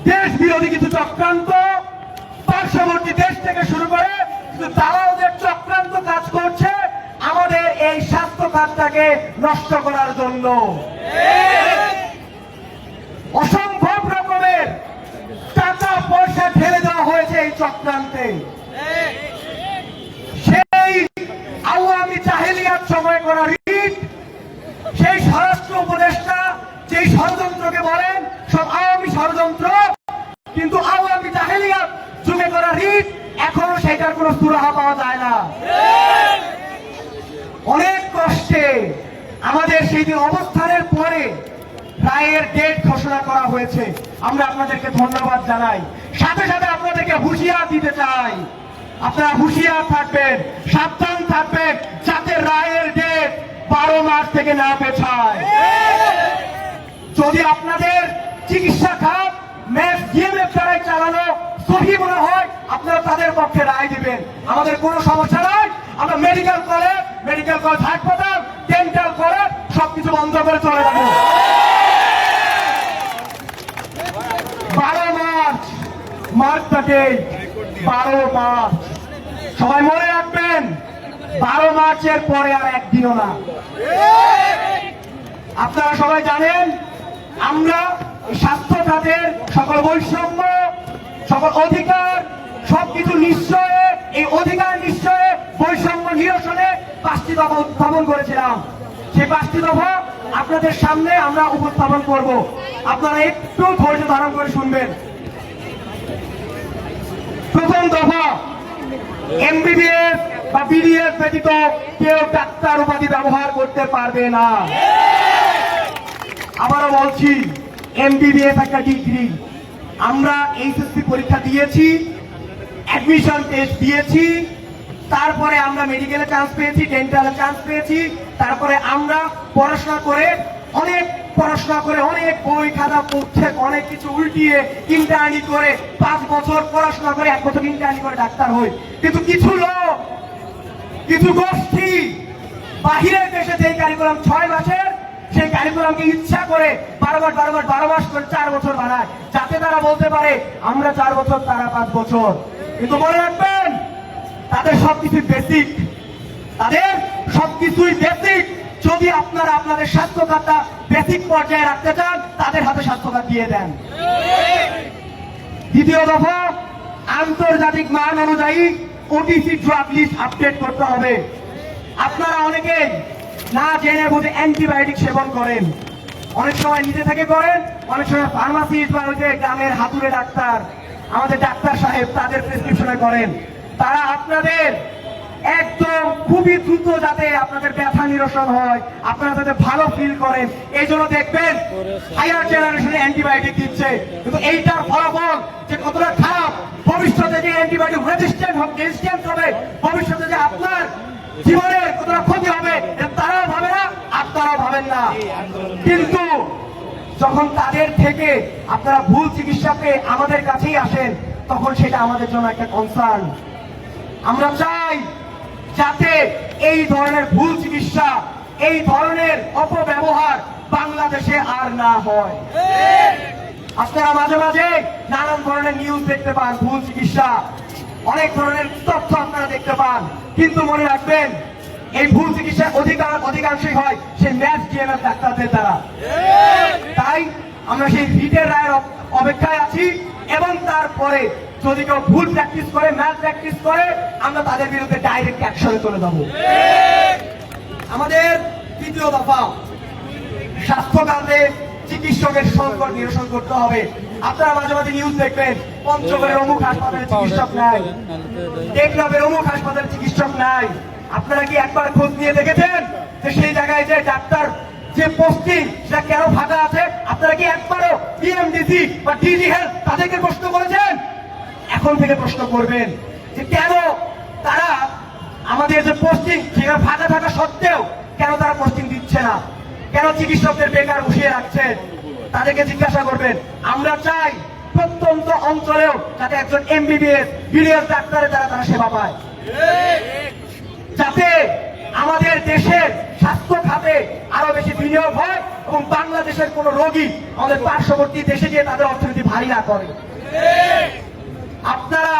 দেশ বিরোধী কিছু চক্রান্ত পার্শ্ববর্তী দেশ থেকে শুরু করে কিন্তু দালালদের চক্রান্ত কাজ করছে আমাদের এই স্বাস্থ্য খাতটাকে নষ্ট করার জন্য। অসম্ভব রকমের টাকা পয়সা ঢেলে দেওয়া হয়েছে এই চক্রান্তে। সেই আওয়ামী জাহেলিয়াত সময় করা রিট, সেই স্বরাষ্ট্র উপদেষ্টা যেই ষড়যন্ত্রকে বলেন সব আওয়ামী ষড়যন্ত্র, কিন্তু আওয়ামী জাহেলিয়াত যুগে করা রিট এখনো সেটার কোনো সুরাহা পাওয়া যায় না। অনেক কষ্টে আমাদের সেই দিন অবস্থানের পরে রায়ের ডেট ঘোষণা করা হয়েছে, আমরা আপনাদেরকে ধন্যবাদ জানাই। সাথে সাথে আপনাদেরকে হুঁশিয়ার দিতে চাই, আপনারা হুঁশিয়ার থাকবেন, সাবধান থাকবেন যাতে রায়ের ডেট 12 মার্চ থেকে না পেছায়। যদি আপনাদের চিকিৎসা খাত জিএমএফ দ্বারাই চালানো সহি মনে হয় আপনারা তাদের পক্ষে রায় দিবেন, আমাদের কোনো সমস্যা নাই। আমরা মেডিকেল কলেজ হাসপাতাল, ডেন্টাল কলেজ সবকিছু বন্ধ করে চলে যাবো। 12 মার্চ, মার্চটাকে 12 মার্চ সবাই মনে রাখবেন, 12 মার্চের পরে আর একদিনও না। আপনারা সবাই জানেন আমরা স্বাস্থ্য খাতের সকল বৈষম্য, সকল অধিকার সবকিছু নিশ্চয়ে, এই অধিকার নিশ্চয়ে বৈষম্য নিরসনে 5টি দফা উত্থাপন করেছিলাম। সেই 5টি দফা আপনাদের সামনে আমরা উপস্থাপন করব, আপনারা একটু ধৈর্য ধারণ করে শুনবেন। প্রথম দফা, এমবিবিএস বা বিডিএস ব্যতীত কেউ ডাক্তার উপাধি ব্যবহার করতে পারবে না। আবারও বলছি, এমবিবিএস একটা ডিগ্রি। আমরা এইচএসসি পরীক্ষা দিয়েছি, অ্যাডমিশন টেস্ট দিয়েছি, তারপরে আমরা মেডিকেলে চান্স পেয়েছি, ডেন্টালে চান্স পেয়েছি, তারপরে আমরা পড়াশোনা করে অনেক বই খাতা পড়ছে, অনেক কিছু উল্টিয়ে ইন্টার্নি করে 5 বছর পড়াশোনা করে 1 বছর ইন্টার্নি করে ডাক্তার হই। কিন্তু কিছু লোক, কিছু গোষ্ঠী বাহিরের দেশে যে কারিকুলাম 6 মাসের, সেই কারিকুলামকে ইচ্ছা করে 12 মাস করে 4 বছর বানায়, যাতে তারা বলতে পারে আমরা 4 বছর, তারা 5 বছর। কিন্তু মনে রাখবেন তাদের সবকিছু বেসিক, যদি আপনারা আপনাদের স্বাস্থ্য খাতটা বেসিক পর্যায়ে রাখতে চান তাদের হাতে স্বাস্থ্য খাত দিয়ে দেন। দ্বিতীয় দফা, আন্তর্জাতিক মান অনুযায়ী ওটিসি ড্রাগ লিস্ট আপডেট করতে হবে। আপনারা অনেকেই না জেনে বুঝে অ্যান্টিবায়োটিক সেবন করেন, অনেক সময় নিজে থেকে করেন, অনেক সময় ফার্মাসিস্ট বা গ্রামের হাতুড়ে ডাক্তার, আমাদের ডাক্তার সাহেব তাদের প্রেসক্রিপশনে করেন। তারা আপনাদের একদম খুবই দ্রুত যাতে আপনাদের ব্যথা নিরসন হয়, আপনারা যাতে ভালো ফিল করেন, এই জন্য দেখবেন হায়ার জেনারেশনে অ্যান্টিবায়োটিক দিচ্ছে। কিন্তু এইটার ফলাফল যে কতটা খারাপ, ভবিষ্যতে যে অ্যান্টিবায়োটিক রেজিস্ট্যান্স হবে, ভবিষ্যতে যে আপনার জীবনের কতটা ক্ষতি হবে তারাও ভাবে না, আপনারাও ভাবেন না। কিন্তু যখন তাদের থেকে আপনারা ভুল চিকিৎসা পেয়ে আমাদের কাছেই আসেন, তখন সেটা আমাদের জন্য একটা কনসার্ন। আমরা চাই যাতে এই ধরনের ভুল চিকিৎসা, এই ধরনের অপব্যবহার বাংলাদেশে আর না হয়। আপনারা মাঝে মাঝে নানান ধরনের নিউজ দেখতে পান, ভুল চিকিৎসা, অনেক ধরনের তথ্য আপনারা দেখতে পান, কিন্তু মনে রাখবেন এই ভুল চিকিৎসার অধিকাংশই হয় সেই ম্যাচ জিএমএফ ডাক্তারদের দ্বারা। তাই আমরা সেই রিটের রায়ের অপেক্ষায় আছি, এবং তারপরে যদি কেউ ভুল প্র্যাকটিস করে, ম্যাচ প্র্যাকটিস করে, আমরা তাদের বিরুদ্ধে ডাইরেক্ট অ্যাকশনে চলে যাব। আমাদের তৃতীয় দফা, স্বাস্থ্য খাতে চিকিৎসকের সংকট নিরসন করতে হবে। আপনারা মাঝে মাঝে নিউজ দেখবেন পঞ্চগড়ের অমুক হাসপাতালে চিকিৎসক নাই, টেকনাফের অমুক হাসপাতালে চিকিৎসক নাই। আপনারা কি একবার খোঁজ নিয়ে দেখেছেন যে সেই জায়গায় যে ডাক্তার যে পোস্টিং সেটা কেন ফাঁকা আছে? আপনারা কি একবারও বিএমডিসি বা ডিজি হেলথ তাদেরকে প্রশ্ন করেছেন? এখন থেকে প্রশ্ন করবেন যে কেন তারা আমাদের যে পোস্টিং সেখানে ফাঁকা থাকা সত্ত্বেও কেন তারা পোস্টিং দিচ্ছে না, কেন চিকিৎসকদের বেকার বসিয়ে রাখছেন, তাদেরকে জিজ্ঞাসা করবেন। আমরা চাই প্রত্যন্ত অঞ্চলেও যাতে একজন এমবিবিএস বিডিএস ডাক্তারের দ্বারা তারা সেবা পায়, যাতে আমাদের দেশের স্বাস্থ্য খাতে আরো বেশি বিনিয়োগ হয় এবং বাংলাদেশের কোন রোগী আমাদের পার্শ্ববর্তী দেশে গিয়ে তাদের অর্থনীতি ভারী না করে। আপনারা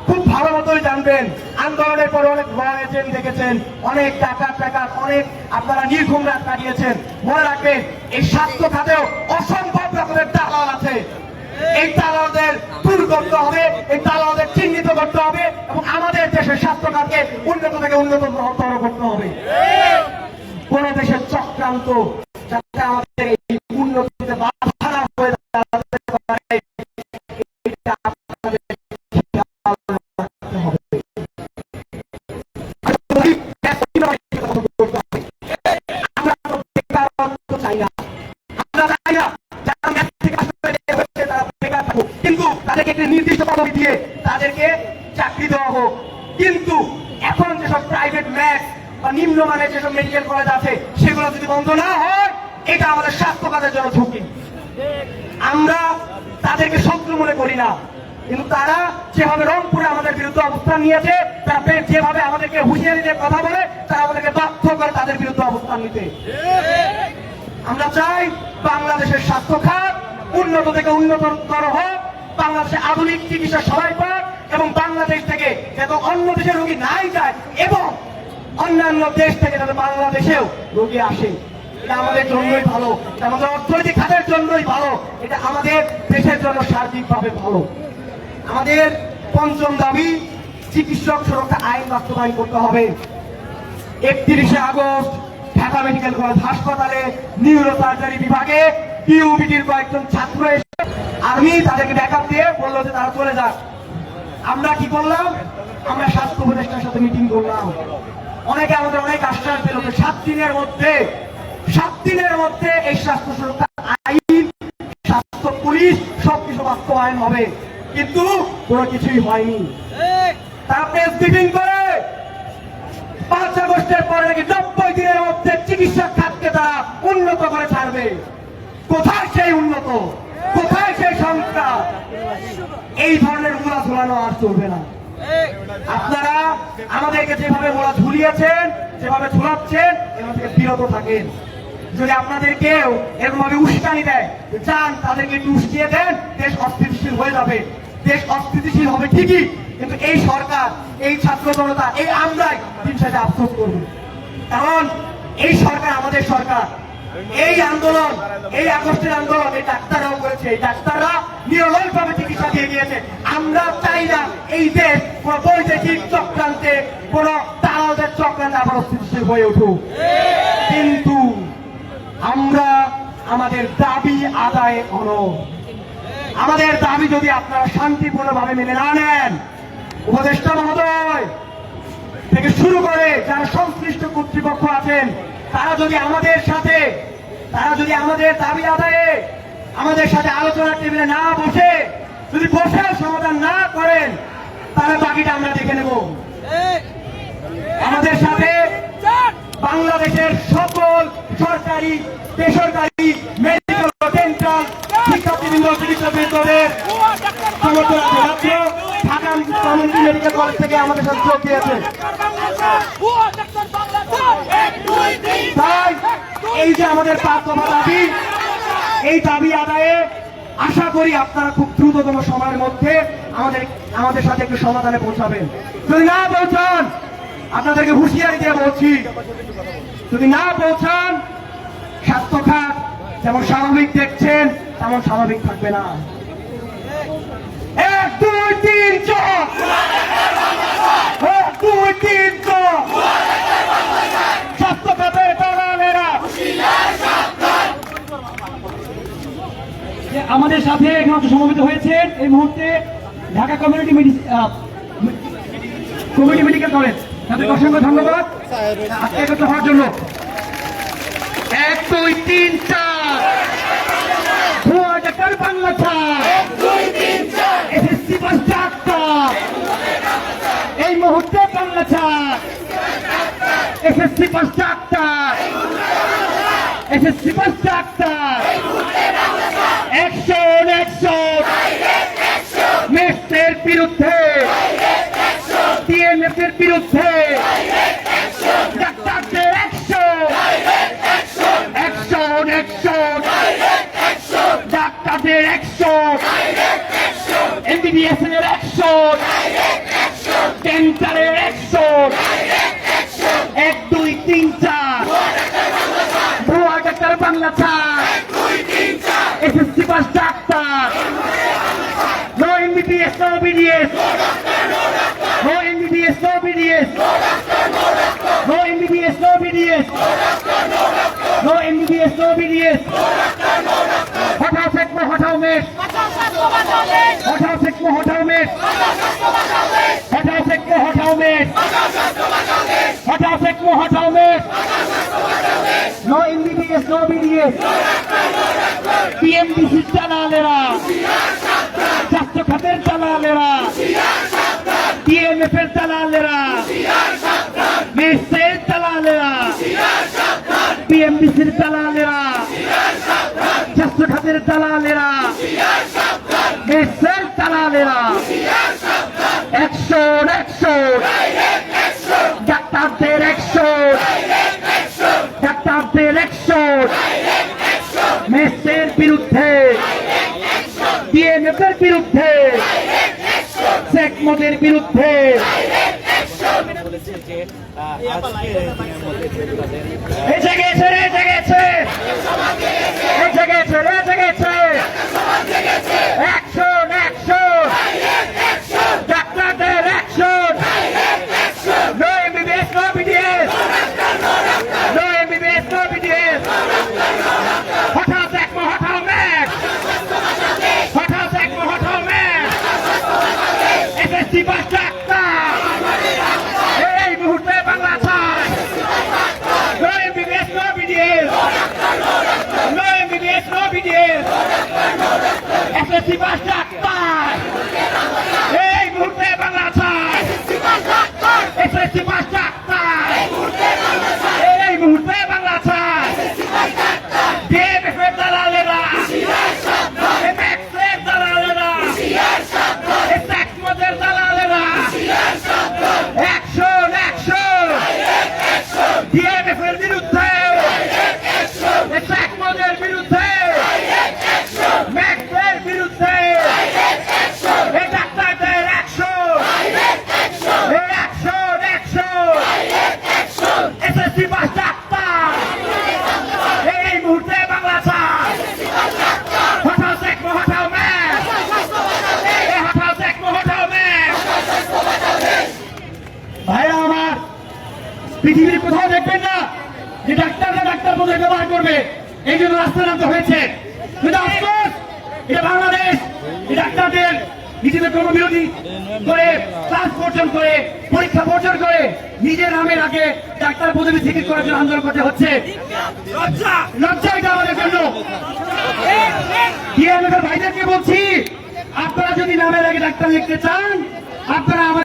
খুব ভালো মতোই জানবেন, আন্দোলনের পরে অনেক র এজেন্ট দেখেছেন, অনেক টাকা অনেক আপনারা নির্ঘুম রাত কাটিয়েছেন। মনে রাখবেন, এই স্বাস্থ্য খাতেও অসম্ভব রকমের দালাল আছে। এই দালালদের দূর করতে হবে, এই দালালদের চিহ্নিত করতে হবে এবং আমাদের দেশের স্বাস্থ্য খাতকে উন্নত থেকে উন্নততর করতে হবে। কোন দেশের চক্রান্ত যাতে আমাদের এই উন্নতিতে বাধা না হয়ে দাঁড়াতে পারে, এটা আপনাদের খেয়াল রাখতে হবে। আমরা তো বেকারত্ব চাই না, আমরা চাই না যারা ম্যাথ থেকে আসলে তারা বেকার থাকুক, কিন্তু তাদেরকে একটি নির্দিষ্ট পদবি দিয়ে তাদেরকে চাকরি দেওয়া হোক। কিন্তু এখন যেসব প্রাইভেট ম্যাথ বা নিম্নমানের যেসব মেডিকেল কলেজ আছে সেগুলো যদি বন্ধ না হয়, এটা আমাদের স্বাস্থ্য খাতের জন্য ঝুঁকি। আমরা তাদেরকে শত্রু মনে করি না, কিন্তু তারা যেভাবে রংপুরে আমাদের বিরুদ্ধে অবস্থান নিয়েছে, তারা যেভাবে আমাদেরকে হুঁশিয়ারি দিয়ে কথা বলে, তারা আমাদেরকে বাধ্য করে তাদের বিরুদ্ধে অবস্থান নিতে। আমরা চাই বাংলাদেশের স্বাস্থ্য খাত উন্নত থেকে উন্নততর হোক, বাংলাদেশে আধুনিক চিকিৎসা সবাই পাক এবং বাংলাদেশ থেকে যাতে অন্য দেশের রোগী নাই যায় এবং অন্যান্য দেশ থেকে যাতে বাংলাদেশেও রোগী আসে। এটা আমাদের জন্যই ভালো, এটা আমাদের অর্থনৈতিক খাতের জন্যই ভালো, এটা আমাদের দেশের জন্য সার্বিকভাবে ভালো। আমাদের পঞ্চম দাবি, চিকিৎসক সুরক্ষা আইন বাস্তবায়ন করতে হবে। 31শে আগস্ট ঢাকা মেডিকেল কলেজ হাসপাতালে নিউরো সার্জারি বিভাগে পিইউবিটির কয়েকজন ছাত্র এসে আমি তাদেরকে ব্যাকআপ দিয়ে বললো যে তারা চলে যাক। আমরা কি করলাম? আমরা স্বাস্থ্য উপদেষ্টার সাথে মিটিং করলাম। অনেকে আমাদের অনেক আশ্বাস দিল যে 7 দিনের মধ্যে এই স্বাস্থ্য সুরক্ষা আইন, স্বাস্থ্য পুলিশ সবকিছু বাস্তবায়ন হবে, কিন্তু কোনো কিছুই হয়নি। তারা প্রেস ব্রিফিং করে 5 আগস্টের পরে নাকি 90 দিনের মধ্যে চিকিৎসা খাতকে তারা উন্নত করে ছাড়বে। কোথায় সেই উন্নত, কোথায় সেই সংস্কার? এই ধরনের মোড়া ঝুলানো আর চলবে না। আপনারা আমাদেরকে যেভাবে মোড়া ঝুলিয়েছেন, যেভাবে ঝুলাচ্ছেন, এখান থেকে বিরত থাকেন। যদি আপনাদের কেউ এরকম ভাবে উস্কানি দেয়, চান তাদেরকে একটু উস্কিয়ে দেন, দেশ অস্থিতিশীল হয়ে যাবে। দেশ অস্থিতিশীল হবে ঠিকই, কিন্তু এই সরকার, এই ছাত্র জনতা, এই আমরাই দিন শেষে আফসোস করব। কারণ এই সরকার আমাদের সরকার। এই আন্দোলন, এই আগস্টের আন্দোলন এই ডাক্তাররাও করেছে, এই ডাক্তাররা নিরলসভাবে চিকিৎসা দিয়ে গিয়েছে। আমরা চাই না এই দেশ কোন বৈদেশিক চক্রান্তে, কোন দালালদের চক্রান্তে আবার অস্থিতিশীল হয়ে উঠুক। কিন্তু আমরা আমাদের দাবি আদায়ে অনড়। আমাদের দাবি যদি আপনারা শান্তিপূর্ণভাবে মেনে না নেন, উপদেষ্টা মহোদয় থেকে শুরু করে যারা সংশ্লিষ্ট কর্তৃপক্ষ আছেন, তারা যদি আমাদের দাবি আদায়ে আমাদের সাথে আলোচনার টেবিলে না বসে, যদি বসে সমাধান না করেন, তাহলে বাকিটা আমরা দেখে নেব। আমাদের সাথে বাংলাদেশের সকল সরকারি, বেসরকারি, মেডিকেল, ডেন্টাল শিক্ষার্থীবৃন্দ, চিকিৎসকদের সমর্থন আছে। ঢাকা কমিউনিটি মেডিকেল কলেজ থেকে আমাদের সাথে যোগ দিয়েছে। তাই এই যে আমাদের 5 দফা দাবি, এই দাবি আদায়ে আশা করি আপনারা খুব দ্রুততম সময়ের মধ্যে আমাদের সাথে একটু সমাধানে পৌঁছাবেন। যদি না পৌঁছান, আপনাদেরকে হুঁশিয়ারি দিয়ে বলছি, যদি না পৌঁছান, স্বাস্থ্য খাত যেমন স্বাভাবিক দেখছেন তেমন স্বাভাবিক থাকবে না। 1 2 3 4, 1 2 3 4, স্বাস্থ্য খাতের দালালেরা আমাদের সাথে এখানে সমবেত হয়েছেন এই মুহূর্তে ঢাকা কমিউনিটি মেডিকেল কলেজ। তাদেরকে অসংখ্য ধন্যবাদ আজকে একত্র হওয়ার জন্য। 1 2 3 4, ভুয়া ডাক্তার বাংলা ছাড়, এসএসসি পাস ডাক্তার এই মুহূর্তে বাংলা ছাড়, SSC pass doctor, SSC pass doctor, action action মেসের বিরুদ্ধে, টিএমএসের বিরুদ্ধে, ডাক্তারদের অ্যাকশন অ্যাকশন অ্যাকশন এমবিবিএস এর অ্যাকশন, ডেন্টালের অ্যাকশন, 1 2 3 4 ভুয়া ডাক্তার বাংলা ছাড়, SSC pass doctor, no MBBS no BDS, no MBBS no BDS, no MBBS no BDS, no MBBS no BDS. হটাও সেকমো হটাও মেট, হটাও সেকমো হটাও মেট, হটাও সেকমো হটাও মেট, হটাও সেকমো হটাও মেট। No MBBS no BDS. পিএমডিসির দালালেরা, স্বাস্থ্য খাতের দালালেরা, ডিএমএফ এর দালালেরা, মেসের দালালেরা, পিএমডিসির দালালেরা, স্বাস্থ্য খাতের দালালেরা, মেসের দালালেরা। অ্যাকশন অ্যাকশন, ডাক্তারদের অ্যাকশন, ডাক্তারদের অ্যাকশন, মেসের বিরুদ্ধে, ডিএমএফ এর বিরুদ্ধে, সেকমোদের বিরুদ্ধে। এসে গেছে রে, এসে গেছে, এসে গেছে রে, এসে গেছে। অ্যাকশন অ্যাকশন, ডাক্তারদের action, no MBBS no BDS, no MBBS no BDS. হঠাৎ সেকমো হঠাও ম্যাচ, হঠাৎ সেকমো হঠাও ম্যাচ, এসএসসি পাস ডাক্তার এই মুহূর্তে বাংলা ছাড়, no MBBS no BDS, no MBBS no BDS, SSC pass ডাক্তার এই মুহূর্তে বাংলা ছাড়, এসএসসি পাস ডাক্তার এই মুহূর্তে বাংলা ছাড়। ডিএমএফ এর দালালেরা, এমএক্সের দালালেরা, সেকমোদের দালালেরা, অ্যাকশন অ্যাকশন, ডিএমএফ এর বিরুদ্ধে, সেকমোদের বিরুদ্ধে, ম্যাক্সের বিরুদ্ধে, এই ডাক্তারদের অ্যাকশন, এই অ্যাকশন অ্যাকশন, এসএসসি পাস ডাক্তার এই মুহূর্তে বাংলা ছাড়, হটাও সেকমো হটাও ম্যাচ, হটাও সেকমো হটাও ম্যাচ। ভাইরা আমার, পৃথিবীর কোথাও দেখবেন না যে ডাক্তাররা ডাক্তার পদে ব্যবহার করবে, এই জন্য রাস্তায় নামতে হয়েছে। কিন্তু আফসোস, এটা বাংলাদেশ, এই ডাক্তারদের নিজেদের কর্মবিরতি করে, ক্লাস বর্জন করে, পরীক্ষা বর্জন করে, নিজের নামের আগে ডাক্তার পদবি ঠিক করার জন্য আন্দোলন করতে হচ্ছে। লজ্জা, লজ্জা এটা আমাদের জন্য। ডিএমএফ এর ভাইদেরকে বলছি, আপনারা যদি নামের আগে ডাক্তার লিখতে চান, আপনারা